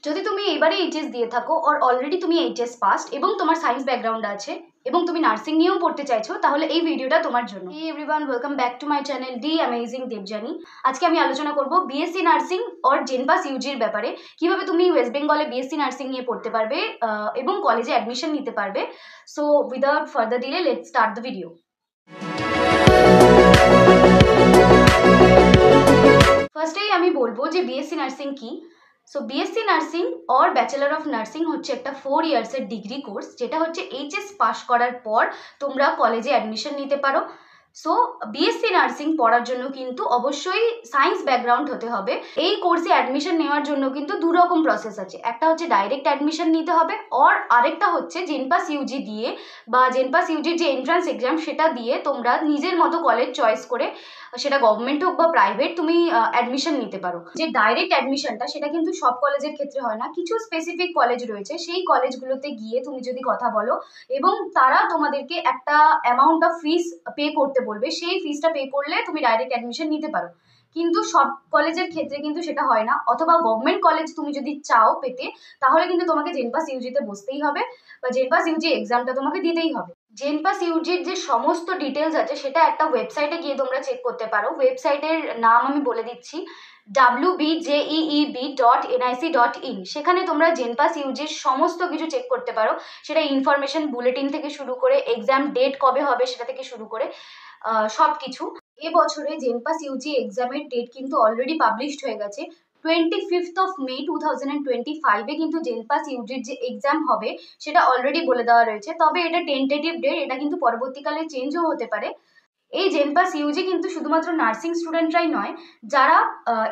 যদি তুমি এবারে এইচএস দিয়ে থাকো আর অলরেডি তুমি এইচএস পাস্ট এবং তোমার সায়েন্স ব্যাকগ্রাউন্ড আছে এবং তুমি নার্সিং নিয়েও পড়তে চাইছো, তাহলে এই ভিডিওটা তোমার জন্য। Hey everyone, welcome back to my channel the amazing Debjani. আজকে আমি আলোচনা করব বিএসসি নার্সিং আর জেনপাস ইউজির ব্যাপারে, কিভাবে তুমি ওয়েস্ট বেঙ্গলে বিএসসি নার্সিং নিয়ে পড়তে পারবে এবং কলেজে অ্যাডমিশন নিতে পারবে। So without further delay let's start the video. ফার্স্টেই আমি বলবো যে বিএসসি নার্সিং কি। So BSc nursing or bachelor of nursing হচ্ছে একটা 4 ইয়ার্সের ডিগ্রি কোর্স, যেটা হচ্ছে এইচএস পাস করার পর তোমরা কলেজে অ্যাডমিশন নিতে পারো। সো বিএসসি নার্সিং পড়ার জন্য কিন্তু অবশ্যই সায়েন্স ব্যাকগ্রাউন্ড হতে হবে। এই কোর্সে অ্যাডমিশন নেওয়ার জন্য কিন্তু দু রকম প্রসেস আছে, একটা হচ্ছে ডাইরেক্ট অ্যাডমিশন নিতে হবে আর আরেকটা হচ্ছে জেনপাস ইউজি দিয়ে বা জেনপাস ইউজির যে এন্ট্রান্স এক্সাম সেটা দিয়ে তোমরা নিজের মতো কলেজ চয়েস করে, সেটা গভর্নমেন্ট হোক বা প্রাইভেট, তুমি অ্যাডমিশন নিতে পারো। যে ডাইরেক্ট অ্যাডমিশনটা সেটা কিন্তু সব কলেজের ক্ষেত্রে হয় না, কিছু স্পেসিফিক কলেজ রয়েছে, সেই কলেজগুলোতে গিয়ে তুমি যদি কথা বলো এবং তারা তোমাদেরকে একটা অ্যামাউন্ট অফ ফিস পে করতে বলবে, সেই ফিসটা পে করলে তুমি ডাইরেক্ট অ্যাডমিশন নিতে পারো। কিন্তু সব কলেজের ক্ষেত্রে কিন্তু সেটা হয় না, অথবা গভর্নমেন্ট কলেজ তুমি যদি চাও পেতে, তাহলে কিন্তু তোমাকে জেনপাস ইউজিতে বসতেই হবে বা জেনপাস ইউজি এক্সামটা তোমাকে দিতেই হবে। জেনপাস ইউজির যে সমস্ত ডিটেলস আছে সেটা একটা ওয়েবসাইটে গিয়ে তোমরা চেক করতে পারো। ওয়েবসাইটের নাম আমি বলে দিচ্ছি, wbjeeb.nic.in। সেখানে তোমরা জেনপাস ইউজির সমস্ত কিছু চেক করতে পারো, সেটা ইনফরমেশন বুলেটিন থেকে শুরু করে এক্সাম ডেট কবে হবে সেটা থেকে শুরু করে সব কিছু। এবছরে জেনপাস ইউজি এক্সামের ডেট কিন্তু অলরেডি পাবলিশড হয়ে গেছে। 25th May 2025 কিন্তু জেনপাস ইউজির যে এক্সাম হবে সেটা অলরেডি বলে দেওয়া রয়েছে, তবে এটা টেন্টেটিভ ডেট, এটা কিন্তু পরবর্তীকালে চেঞ্জও হতে পারে। এই জেনপাস ইউজি কিন্তু শুধুমাত্র নার্সিং স্টুডেন্টরাই নয়, যারা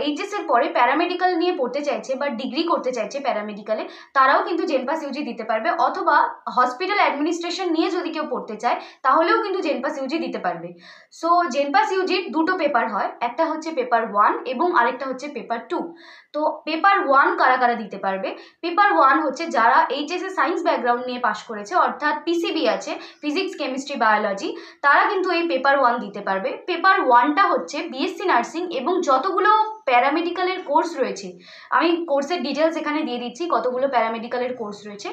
এইচএস এর পরে প্যারামেডিক্যাল নিয়ে পড়তে চাইছে বা ডিগ্রি করতে চাইছে প্যারামেডিক্যালে, তারাও কিন্তু জেনপাস ইউজি দিতে পারবে, অথবা হসপিটাল অ্যাডমিনিস্ট্রেশন নিয়ে যদি কেউ পড়তে চায় তাহলেও কিন্তু জেনপাস ইউজি দিতে পারবে। সো জেনপাস ইউজির দুটো পেপার হয়, একটা হচ্ছে পেপার 1 এবং আরেকটা হচ্ছে পেপার 2। তো পেপার 1 কারা কারা দিতে পারবে? পেপার 1 হচ্ছে যারা এইচএস এ সায়েন্স ব্যাকগ্রাউন্ড নিয়ে পাশ করেছে, অর্থাৎ পিসিবি আছে, ফিজিক্স কেমিস্ট্রি বায়োলজি, তারা কিন্তু এই পেপার 1 দিতে পারবে। পেপার 1টা হচ্ছে বিএসসি নার্সিং এবং যতগুলো প্যারামেডিক্যালের কোর্স রয়েছে, আমি কোর্সের ডিটেলস এখানে দিয়ে দিচ্ছি, কতগুলো প্যারামেডিক্যালের কোর্স রয়েছে,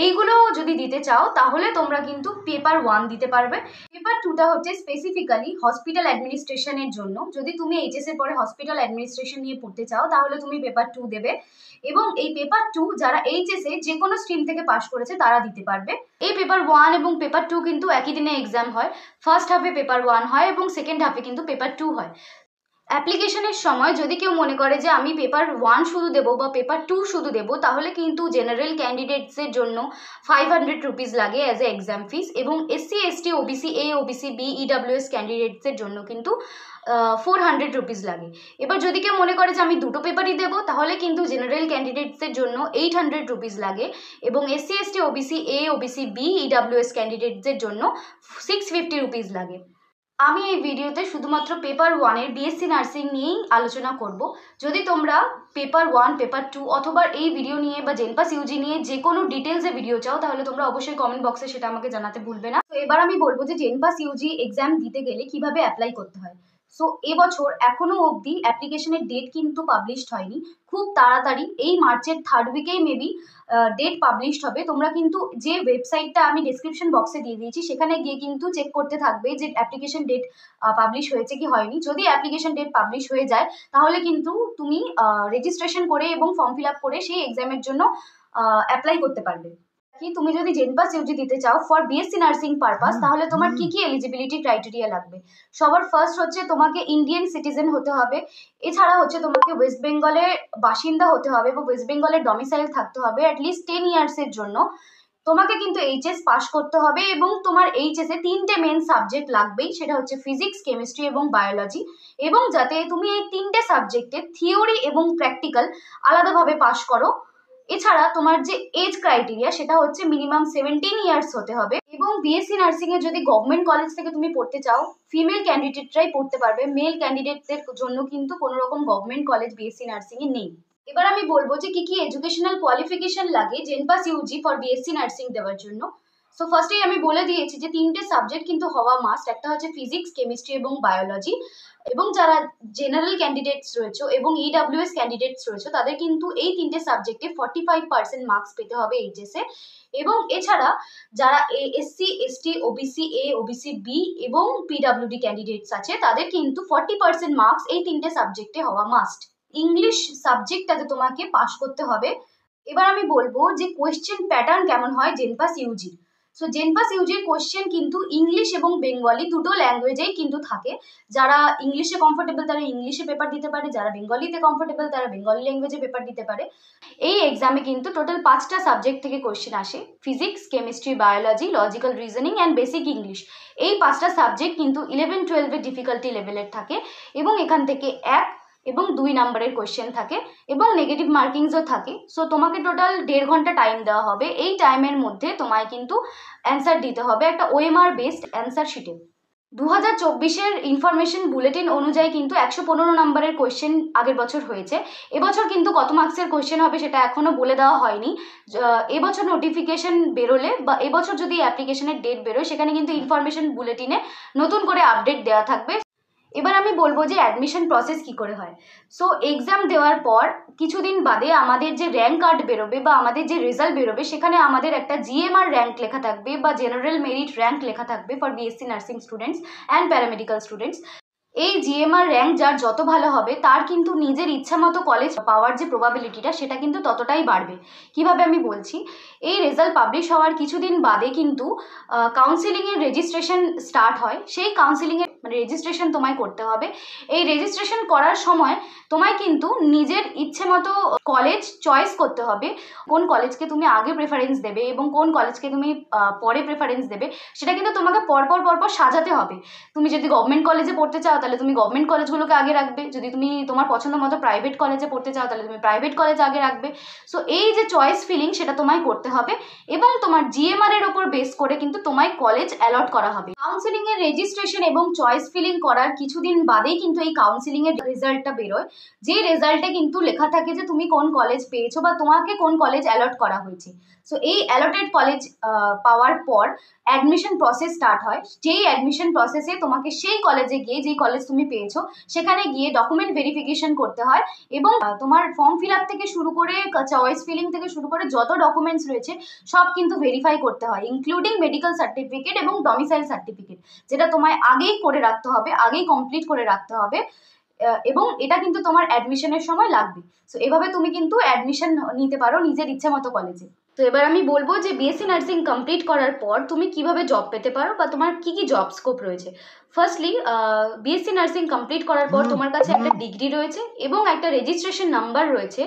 এইগুলো যদি দিতে চাও তাহলে তোমরা কিন্তু পেপার 1 দিতে পারবে। পেপার 2টা হচ্ছে স্পেসিফিক্যালি হসপিটাল অ্যাডমিনিস্ট্রেশনের জন্য। যদি তুমি এইচএস এর পরে হসপিটাল অ্যাডমিনিস্ট্রেশন নিয়ে পড়তে চাও তাহলে তুমি পেপার 2 দেবে, এবং এই পেপার 2 যারা এইচএস এ যে কোনো স্ট্রিম থেকে পাশ করেছে তারা দিতে পারবে। এই পেপার 1 এবং পেপার 2 কিন্তু একই দিনে এক্সাম হয়, ফার্স্ট হাফে পেপার 1 হয় এবং সেকেন্ড হাফে কিন্তু পেপার 2 হয়। অ্যাপ্লিকেশনের সময় যদি কেউ মনে করে যে আমি পেপার 1 শুধু দেবো বা পেপার 2 শুধু দেবো, তাহলে কিন্তু জেনারেল ক্যান্ডিডেটসের জন্য 500 রুপিস লাগে অ্যাজ এ এক্সাম ফিস, এবং SC ST OBC A OBC B EWS ক্যান্ডিডেটসের জন্য কিন্তু 400 রুপিস লাগে। এবার যদি কেউ মনে করে যে আমি দুটো পেপারই দেবো, তাহলে কিন্তু জেনারেল ক্যান্ডিডেটসের জন্য 800 রুপিস লাগে, এবং SC ST OBC A OBC B EWS ক্যান্ডিডেটসের জন্য 650 রুপিস লাগে। আমি এই ভিডিওতে শুধুমাত্র পেপার 1-এর বিএসসি নার্সিং নিয়েই আলোচনা করব। যদি তোমরা পেপার 1, পেপার 2 অথবা এই ভিডিও নিয়ে বা জেনপাস ইউজি নিয়ে যে কোনো ডিটেলসে ভিডিও চাও, তাহলে তোমরা অবশ্যই কমেন্ট বক্সে সেটা আমাকে জানাতে ভুলবে না। তো এবার আমি বলবো যে জেনপাস ইউজি এক্সাম দিতে গেলে কিভাবে অ্যাপ্লাই করতে হয়। সো এবছর এখনো অবধি অ্যাপ্লিকেশনের ডেট কিন্তু পাবলিশড হয়নি, খুব তাড়াতাড়ি এই মার্চের 3rd উইকেই মেবি ডেট পাবলিশড হবে। তোমরা কিন্তু যে ওয়েবসাইটটা আমি ডেসক্রিপশন বক্সে দিয়ে দিয়েছি সেখানে গিয়ে কিন্তু চেক করতে থাকবে যে অ্যাপ্লিকেশন ডেট পাবলিশ হয়েছে কি হয়নি। যদি অ্যাপ্লিকেশন ডেট পাবলিশ হয়ে যায় তাহলে কিন্তু তুমি রেজিস্ট্রেশন করে এবং ফর্ম ফিল আপ করে সেই এক্সামের জন্য অ্যাপ্লাই করতে পারবে। কি তুমি যদি জেনপাস ইউজি দিতে চাও ফর বিএসসি নার্সিং পারপাস, তাহলে তোমার কি কি এলিজিবিলিটি ক্রাইটেরিয়া লাগবে? সবার ফার্স্ট হচ্ছে তোমাকে ইন্ডিয়ান সিটিজেন হতে হবে, এছাড়া হচ্ছে তোমাকে ওয়েস্ট বেঙ্গলের বাসিন্দা হতে হবে বা ওয়েস্ট বেঙ্গলের ডমিসাইল থাকতে হবে অ্যাটলিস্ট 10 ইয়ার্সের জন্য। তোমাকে কিন্তু এইচএস পাস করতে হবে এবং তোমার এইচএস এ 3টে মেন সাবজেক্ট লাগবেই, সেটা হচ্ছে ফিজিক্স, কেমিস্ট্রি এবং বায়োলজি, এবং যাতে তুমি এই 3টে সাবজেক্টে থিওরি এবং প্র্যাকটিক্যাল আলাদাভাবে পাস করো। এছাড়া তোমার যে এজ ক্রাইটেরিয়া সেটা হচ্ছে মিনিমাম 17 ইয়ার্স হতে হবে, এবং বিএসসি নার্সিং এ যদি গভর্নমেন্ট কলেজ থেকে তুমি পড়তে চাও, ফিমেল ক্যান্ডিডেটরাই পড়তে পারবে, মেল ক্যান্ডিডেটদের জন্য কিন্তু কোনো রকম গভর্নমেন্ট কলেজ বিএসসি নার্সিং এ নেই। এবার আমি বলবো যে কি কি এডুকেশনাল কোয়ালিফিকেশন লাগে জেনপাস ইউজি ফর বিএসসি নার্সিং দেওয়ার জন্য। সো ফার্স্টেই আমি বলে দিয়েছি যে 3টে সাবজেক্ট কিন্তু হওয়া মাস্ট, একটা হচ্ছে ফিজিক্স, কেমিস্ট্রি এবং বায়োলজি। এবং যারা জেনারেল ক্যান্ডিডেটস রয়েছে এবং ইডাব্লিউএস ক্যান্ডিডেটস রয়েছে তাদের কিন্তু এই 3টে সাবজেক্টে 45% মার্কস পেতে হবে এইচএসে। এবং এছাড়া যারা SC, ST, OBC A, OBC B এবং পিডাব্লিউডি ক্যান্ডিডেটস আছে তাদের কিন্তু 40% মার্কস এই 3টে সাবজেক্টে হওয়া মাস্ট। ইংলিশ সাবজেক্টটাতে তোমাকে পাস করতে হবে। এবার আমি বলবো যে কোয়েশ্চেন প্যাটার্ন কেমন হয় জেনপাস ইউজি। সো জেনপাস ইউজির কোয়েশ্চেন কিন্তু ইংলিশ এবং বেঙ্গলি দুটো ল্যাঙ্গুয়েজেই কিন্তু থাকে। যারা ইংলিশে কমফোর্টেবল তারা ইংলিশে পেপার দিতে পারে, যারা বেঙ্গলিতে কমফোর্টেবল তারা বেঙ্গলি ল্যাঙ্গুয়েজে পেপার দিতে পারে। এই এক্সামে কিন্তু টোটাল 5টা সাবজেক্ট থেকে কোয়েশ্চেন আসে, physics, chemistry, biology, logical reasoning and basic English. এই 5টা সাবজেক্ট কিন্তু 11-12 ডিফিকাল্টি লেভেলের থাকে এবং এখান থেকে 1 এবং 2 নাম্বারের কোয়েশ্চেন থাকে এবং নেগেটিভ মার্কিংসও থাকে। সো তোমাকে টোটাল 1.5 ঘন্টা টাইম দেওয়া হবে। এই টাইমের মধ্যে তোমায় কিন্তু অ্যান্সার দিতে হবে একটা ওএমআর বেসড অ্যান্সার শিটে। 2024-এর ইনফরমেশন বুলেটিন অনুযায়ী কিন্তু 115 নাম্বারের কোয়েশ্চেন আগের বছর হয়েছে। এবছর কিন্তু কত মার্কসের কোয়েশ্চেন হবে সেটা এখনো বলে দেওয়া হয়নি। এবছর নোটিফিকেশন বেরোলে বা এবছর যদি অ্যাপ্লিকেশনের ডেট বেরোয় সেখানে কিন্তু ইনফরমেশন বুলেটিনে নতুন করে আপডেট দেওয়া থাকবে। এবার আমি বলবো যে অ্যাডমিশন প্রসেস কি করে হয়। সো এক্সাম দেওয়ার পর কিছুদিন বাদে আমাদের যে র্যাঙ্ক কার্ড বেরোবে বা আমাদের যে রেজাল্ট বেরোবে সেখানে আমাদের একটা জিএমআর র্যাঙ্ক লেখা থাকবে বা জেনারেল মেরিট র্যাঙ্ক লেখা থাকবে for BSc nursing students and paramedical students. এই জিএমআর র্যাঙ্ক যার যত ভালো হবে তার কিন্তু নিজের ইচ্ছা মতো কলেজ পাওয়ার যে প্রবাবিলিটিটা সেটা কিন্তু ততটাই বাড়বে। কিভাবে আমি বলছি, এই রেজাল্ট পাবলিশ হওয়ার কিছুদিন বাদে কিন্তু কাউন্সিলিংয়ের রেজিস্ট্রেশন স্টার্ট হয়। সেই কাউন্সিলিংয়ের মানে রেজিস্ট্রেশন তোমায় করতে হবে। এই রেজিস্ট্রেশন করার সময় তোমায় কিন্তু নিজের ইচ্ছে মতো কলেজ চয়েস করতে হবে, কোন কলেজকে তুমি আগে প্রেফারেন্স দেবে এবং কোন কলেজকে তুমি পরে প্রেফারেন্স দেবে সেটা কিন্তু তোমাকে পরপর সাজাতে হবে। তুমি যদি গভর্নমেন্ট কলেজে পড়তে চাও তাহলে তুমি গভর্নমেন্ট কলেজগুলোকে আগে রাখবে, যদি তুমি তোমার পছন্দ মতো প্রাইভেট কলেজে পড়তে চাও তাহলে তুমি প্রাইভেট কলেজ আগে রাখবে। সো এই যে চয়েস ফিলিং সেটা তোমায় করতে হবে এবং তোমার জিএমআর এর ওপর বেস করে কিন্তু তোমায় কলেজ অ্যালট করা হবে। কাউন্সিলিং এর রেজিস্ট্রেশন এবং চয়েস ফিলিং করার কিছুদিন বাদেই কিন্তু এই কাউন্সিলিং এর রেজাল্টটা বেরোয়, যে রেজাল্টে কিন্তু লেখা থাকে যে তুমি কোন কলেজ পেয়েছো বা তোমাকে কোন কলেজ অ্যালট করা হয়েছে। সো এই অ্যালটেড কলেজ পাওয়ার পর অ্যাডমিশন প্রসেস স্টার্ট হয়। যেই অ্যাডমিশন প্রসেসে তোমাকে সেই কলেজে গিয়ে, যেই কলেজ তুমি পেয়েছো সেখানে গিয়ে ডকুমেন্ট ভেরিফিকেশন করতে হয় এবং তোমার ফর্ম ফিল আপ থেকে শুরু করে চয়েস ফিলিং থেকে শুরু করে যত ডকুমেন্টস রয়েছে সব কিন্তু ভেরিফাই করতে হয়, ইনক্লুডিং মেডিকেল সার্টিফিকেট এবং ডমিসাইল সার্টিফিকেট, যেটা তোমায় আগেই করে রাখতে হবে, আগেই কমপ্লিট করে রাখতে হবে এবং এটা কিন্তু তোমার অ্যাডমিশনের সময় লাগবে। সো এভাবে তুমি কিন্তু অ্যাডমিশন নিতে পারো নিজের ইচ্ছে মতো কলেজে। তো এবার আমি বলবো যে বিএসসি নার্সিং কমপ্লিট করার পর তুমি কিভাবে জব পেতে পারো বা তোমার কি কি জব স্কোপ রয়েছে। ফার্স্টলি বিএসসি নার্সিং কমপ্লিট করার পর তোমার কাছে একটা ডিগ্রি রয়েছে এবং একটা রেজিস্ট্রেশন নাম্বার রয়েছে,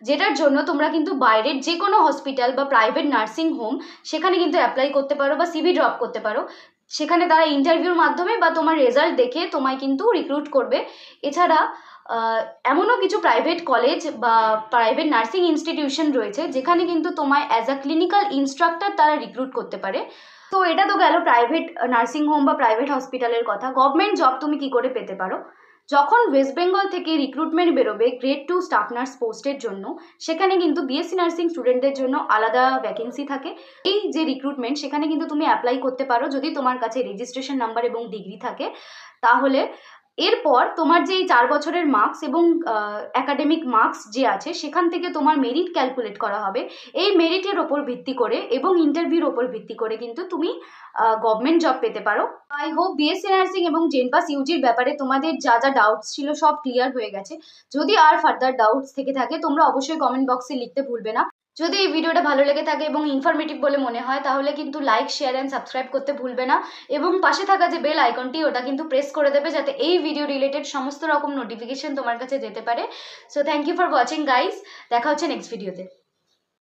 যেটার জন্য তোমরা কিন্তু বাইরের যে কোনো হসপিটাল বা প্রাইভেট নার্সিং হোম সেখানে কিন্তু অ্যাপ্লাই করতে পারো বা সিভি ড্রপ করতে পারো। সেখানে তারা ইন্টারভিউর মাধ্যমে বা তোমার রেজাল্ট দেখে তোমায় কিন্তু রিক্রুট করবে। এছাড়া এমনও কিছু প্রাইভেট কলেজ বা প্রাইভেট নার্সিং ইনস্টিটিউশন রয়েছে যেখানে কিন্তু তোমায় অ্যাজ আ ক্লিনিক্যাল ইনস্ট্রাক্টর তারা রিক্রুট করতে পারে। তো এটা তো গেল প্রাইভেট নার্সিং হোম বা প্রাইভেট হসপিটালের কথা। গভর্নমেন্ট জব তুমি কি করে পেতে পারো, যখন ওয়েস্ট বেঙ্গল থেকে রিক্রুটমেন্ট বেরোবে গ্রেড 2 স্টাফ নার্স পোস্টের জন্য, সেখানে কিন্তু বিএসসি নার্সিং স্টুডেন্টদের জন্য আলাদা ভ্যাকেন্সি থাকে। এই যে রিক্রুটমেন্ট সেখানে কিন্তু তুমি অ্যাপ্লাই করতে পারো যদি তোমার কাছে রেজিস্ট্রেশন নাম্বার এবং ডিগ্রি থাকে। তাহলে এরপর তোমার যে 4 বছরের মার্কস এবং একাডেমিক মার্কস যে আছে সেখান থেকে তোমার মেরিট ক্যালকুলেট করা হবে। এই মেরিটের ওপর ভিত্তি করে এবং ইন্টারভিউর ওপর ভিত্তি করে কিন্তু তুমি গভর্নমেন্ট জব পেতে পারো। আই হোপ বিএসসি নার্সিং এবং জেনপাস ইউজির ব্যাপারে তোমাদের যা যা ডাউটস ছিল সব ক্লিয়ার হয়ে গেছে। যদি আর ফার্দার ডাউটস থেকে থাকে তোমরা অবশ্যই কমেন্ট বক্সে লিখতে ভুলবে না। যদি এই ভিডিওটা ভালো লেগে থাকে এবং ইনফরমেটিভ বলে মনে হয় তাহলে কিন্তু লাইক, শেয়ার অ্যান্ড সাবস্ক্রাইব করতে ভুলবে না এবং পাশে থাকা যে বেল আইকনটি ওটা কিন্তু প্রেস করে দেবে যাতে এই ভিডিও রিলেটেড সমস্ত রকম নোটিফিকেশন তোমার কাছে যেতে পারে। So thank you for watching guys, দেখা হচ্ছে নেক্সট ভিডিওতে।